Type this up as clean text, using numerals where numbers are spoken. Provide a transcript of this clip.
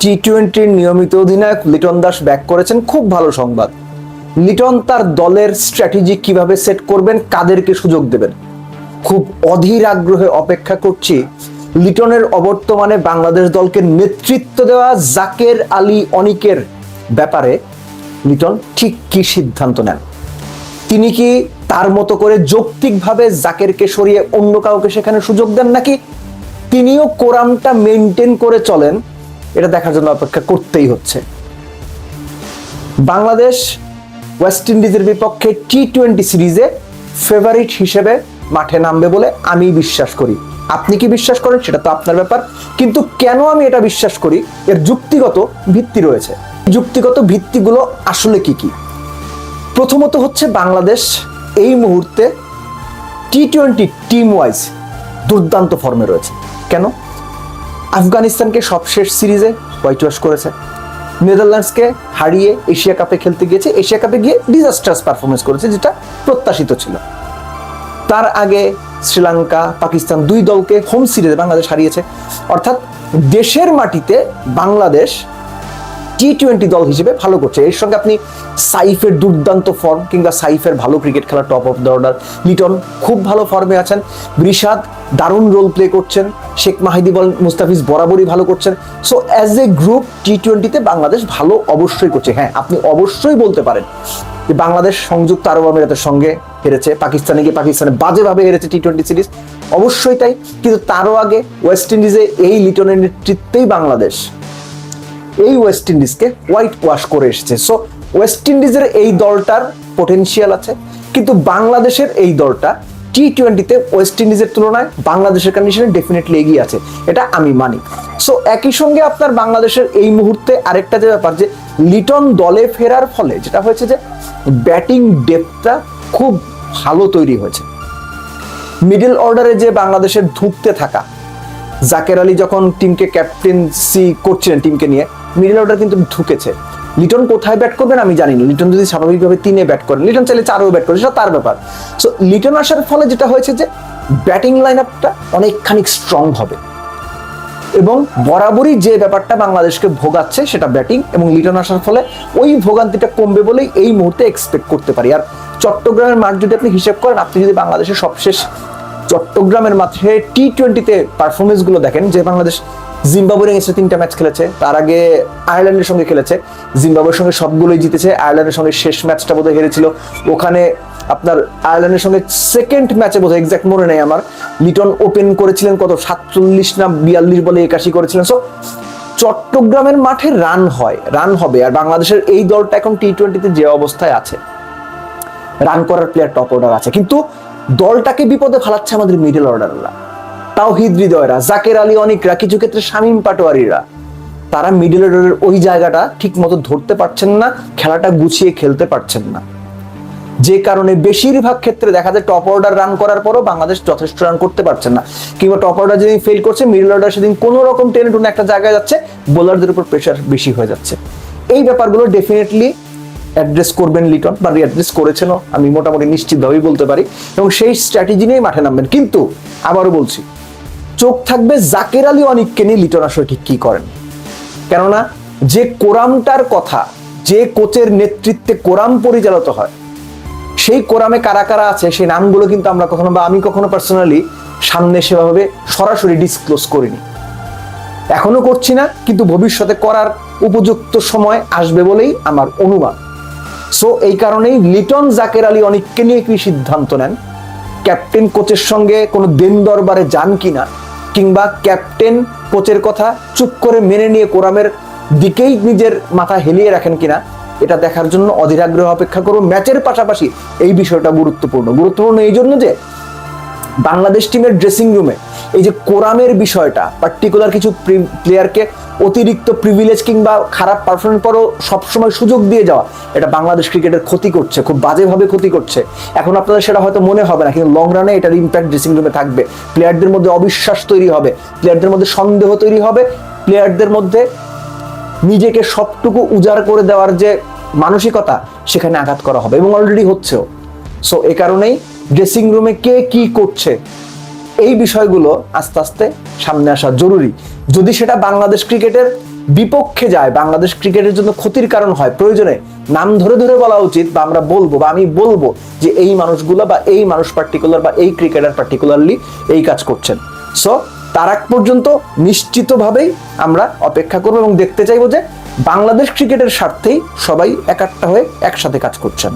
টি-20 নিয়মিত অধিনায়ক লিটন দাস ব্যাক করেছেন, খুব ভালো সংবাদ। লিটন তার দলের স্ট্র্যাটেজি কিভাবে সেট করবেন, কাদেরকে সুযোগ দেবেন, খুব অধীর আগ্রহে অপেক্ষা করছি লিটনের অবর্তমানে বাংলাদেশ দলকে নেতৃত্ব দেওয়া জাকের আলী অনিকের ব্যাপারে লিটন ঠিক কি সিদ্ধান্ত নেন। তিনি কি তার মতো করে যৌক্তিকভাবে জাকেরকে সরিয়ে অন্য কাউকে সেখানে সুযোগ দেন, নাকি তিনিও কোরামটা মেনটেন করে চলেন, এটা দেখার জন্য অপেক্ষা করতেই হচ্ছে। বাংলাদেশ ওয়েস্ট ইন্ডিজের বিপক্ষে টি-20 সিরিজে ফেভারিট হিসেবে মাঠে নামবে বলে আমি বিশ্বাস করি। আপনি কি বিশ্বাস করেন সেটা তো আপনার ব্যাপার, কিন্তু কেন আমি এটা বিশ্বাস করি এর যুক্তিগত ভিত্তি রয়েছে। যুক্তিগত ভিত্তিগুলো আসলে কি কি? প্রথমত হচ্ছে বাংলাদেশ এই মুহূর্তে টি-20 টিম ওয়াইজ দুর্দান্ত ফর্মে রয়েছে। কেন? আফগানিস্তানকে সবশেষ সিরিজে হোয়াইট ওয়াশ করেছে, নেদারল্যান্ডসকে হারিয়ে এশিয়া কাপে খেলতে গিয়েছে, এশিয়া কাপে গিয়ে ডিজাস্টার্স পারফরমেন্স করেছে, যেটা প্রত্যাশিত ছিল। তার আগে শ্রীলঙ্কা, পাকিস্তান দুই দলকে হোম সিরিজে বাংলাদেশ হারিয়েছে। অর্থাৎ দেশের মাটিতে বাংলাদেশ টি-20 দল হিসেবে ভালো করছে। এর সঙ্গে আপনি সাইফের দুর্দান্ত ফর্ম কিংবা সাইফের ভালো ক্রিকেট খেলা, top of the order, Liton খুব ভালো ফর্মে আছেন, রিশাদ দারুণ রোল প্লে করছেন, শেখ মাহিদি বল, মুস্তাফিজ বরাবরই ভালো করছেন। সো অ্যাজ এ গ্রুপ টি-20তে বাংলাদেশ ভালো অবশ্যই করছে। হ্যাঁ, আপনি অবশ্যই বলতে পারেন যে বাংলাদেশ সংযুক্ত আরব আমিরাতের সঙ্গে হেরেছে, পাকিস্তানে গিয়ে পাকিস্তানে বাজেভাবে হেরেছে টি-20 সিরিজ, অবশ্যই তাই। কিন্তু তারও আগে ওয়েস্ট ইন্ডিজে এই লিটনের নেতৃত্বেই বাংলাদেশ এই ওয়েস্ট ইন্ডিজকে হোয়াইট ওয়াশ করে এসেছে। সো ওয়েস্ট ইন্ডিজের এই দলটার পটেনশিয়াল আছে, কিন্তু বাংলাদেশের এই দলটা টি-20তে ওয়েস্ট ইন্ডিজের তুলনায় বাংলাদেশের কন্ডিশনে ডেফিনেটলি এগিয়ে আছে, এটা আমি মানি। সো একই সঙ্গে আপনার বাংলাদেশের এই মুহূর্তে আরেকটা যে ব্যাপার, যে লিটন দলে ফেরার ফলে যেটা হয়েছে যে ব্যাটিং ডেপথটা খুব ভালো তৈরি হয়েছে। মিডল অর্ডারে যে বাংলাদেশের ধুঁকতে থাকা, জাকের আলী যখন টিমকে ক্যাপ্টেন্সি করছিলেন টিমকে নিয়ে, মিডল অর্ডার কিন্তু ঢুকেছে। লিটন কোথায় ব্যাট করবেন আমি জানি না, লিটন যদি স্বাভাবিকভাবে 3-এ ব্যাট করেন, লিটন চাইলে 4-এও ব্যাট করে, সেটা তার ব্যাপার। সো লিটন আসার ফলে যেটা হয়েছে যে ব্যাটিং লাইন আপটা অনেকখানি স্ট্রং হবে, এবং বরাবরই যে ব্যাপারটা বাংলাদেশকে ভোগাচ্ছে সেটা ব্যাটিং, এবং লিটন আসার ফলে ওই ভোগান্তিটা কমবে বলেই এই মুহূর্তে এক্সপেক্ট করতে পারি। আর চট্টগ্রামের মাঠ যদি আপনি হিসেব করেন, আপনি যদি বাংলাদেশের সবশেষ চট্টগ্রামের মাঠে টি-20তে পারফরমেন্স গুলো দেখেন, যে বাংলাদেশ জিম্বাবুয়ে এসে 3টা ম্যাচ খেলেছে, তার আগে আয়ারল্যান্ডের সঙ্গে খেলেছে, জিম্বাবুয়ের সঙ্গে সবগুলোই জিতেছে, আয়ারল্যান্ডের সঙ্গে শেষ ম্যাচটা বোধহয় হেরেছিল, ওখানে আপনার আয়ারল্যান্ডের সঙ্গে সেকেন্ড ম্যাচে বোধহয় এক্সাক্ট মনে নেই আমার, লিটন ওপেন করেছিলেন কত 47 না 42 বলে 81 করেছিলেন। সো চট্টগ্রামের মাঠে রান হবে। আর বাংলাদেশের এই দলটা এখন টি-20তে যে অবস্থায় আছে, রান করার প্লেয়ার টপ অর্ডার আছে, কিন্তু দলটাকে বিপদে ফেলাচ্ছে আমাদের মিডল অর্ডাররা, তাওহিদ হৃদয়রা, জাকের আলী অনিকরা, কিছু ক্ষেত্রে শামীম পাটোয়ারিরা, তারা মিডল অর্ডারের ওই জায়গাটা ঠিক মতো ধরতে পারছেন না, খেলাটা গুছিয়ে খেলতে পারছেন না, যে কারণে বেশিরভাগ ক্ষেত্রে দেখা যায় টপ অর্ডার রান করার পরও বাংলাদেশ যথেষ্ট রান করতে পারছেন না, কিংবা টপ অর্ডার যেদিন ফেল করছে, মিডল অর্ডার সেদিন কোনো রকম টেনে টুনে একটা জায়গায় যাচ্ছে, বোলারদের উপর প্রেশার বেশি হয়ে যাচ্ছে। এই ব্যাপারগুলো ডেফিনেটলি অ্যাড্রেস করবেন লিটন, বা অ্যাড্রেস করেছেনও, আমি মোটামুটি নিশ্চিতভাবেই বলতে পারি, এবং সেই স্ট্র্যাটেজি নিয়ে মাঠে নামবেন। কিন্তু আবারও বলছি, চোখ থাকবে জাকের আলী অনিককে নিয়ে লিটন আসলে ঠিক কি করেন। কেননা যে কোরামটার কথা, যে কোচের নেতৃত্বে কোরাম পরিচালিত হয়, সেই কোরামে কারা কারা আছে সেই নামগুলো কিন্তু আমরা কখনো, বা আমি কখনো পার্সোনালি সামনে সেভাবে সরাসরি ডিসক্লোজ করিনি, এখনো করছি না, কিন্তু ভবিষ্যতে করার উপযুক্ত সময় আসবে বলেই আমার অনুমান। সো এই কারণেই লিটন জাকের আলী অনিককে নিয়ে কি সিদ্ধান্ত নেন, ক্যাপ্টেন কোচের সঙ্গে কোনো দেন দরবারে যান কিনা, কিংবা ক্যাপ্টেন কোচের কথা চুপ করে মেনে নিয়ে কোরামের দিকেই নিজের মাথা হেলিয়ে রাখেন কিনা, এটা দেখার জন্য অধীর আগ্রহে অপেক্ষা করব। ম্যাচের পাশাপাশি এই বিষয়টা গুরুত্বপূর্ণ এই জন্য যে বাংলাদেশ টিমের ড্রেসিং রুমে এই যে কোরামের বিষয়টা, পার্টিকুলার কিছু প্লেয়ারকে অতিরিক্ত প্রিভিলেজ কিংবা খারাপ পারফরমেন্স পরও সবসময় সুযোগ দিয়ে যাওয়া, এটা বাংলাদেশ ক্রিকেটের ক্ষতি করছে, খুব বাজেভাবে ক্ষতি করছে। এখন আপনাদের সেটা হয়তো মনে হবে না, কিন্তু লং রানে এটার ইম্প্যাক্ট ড্রেসিং রুমে থাকবে। প্লেয়ারদের মধ্যে অবিশ্বাস তৈরি হবে, প্লেয়ারদের মধ্যে সন্দেহ তৈরি হবে, প্লেয়ারদের মধ্যে নিজেকে সবটুকু উজাড় করে দেওয়ার যে মানসিকতা, সেখানে আঘাত করা হবে, এবং অলরেডি হচ্ছেও। সো এই কারণেই ড্রেসিং রুমে কে কি করছে এই বিষয়গুলো আস্তে আস্তে সামনে আসা জরুরি, যদি সেটা বাংলাদেশ ক্রিকেটের বিপক্ষে যায়, বাংলাদেশ ক্রিকেটের জন্য ক্ষতির কারণ হয়, প্রয়োজনে নাম ধরে ধরে বলা উচিত, বা আমরা বলবো, বা আমি বলবো যে এই মানুষগুলো বা এই মানুষ পার্টিকুলার বা এই ক্রিকেটার পার্টিকুলারলি এই কাজ করছেন। সো তার আগ পর্যন্ত নিশ্চিতভাবেই আমরা অপেক্ষা করবো এবং দেখতে চাইবো যে বাংলাদেশ ক্রিকেটের স্বার্থেই সবাই একাট্টা হয়ে একসাথে কাজ করছেন।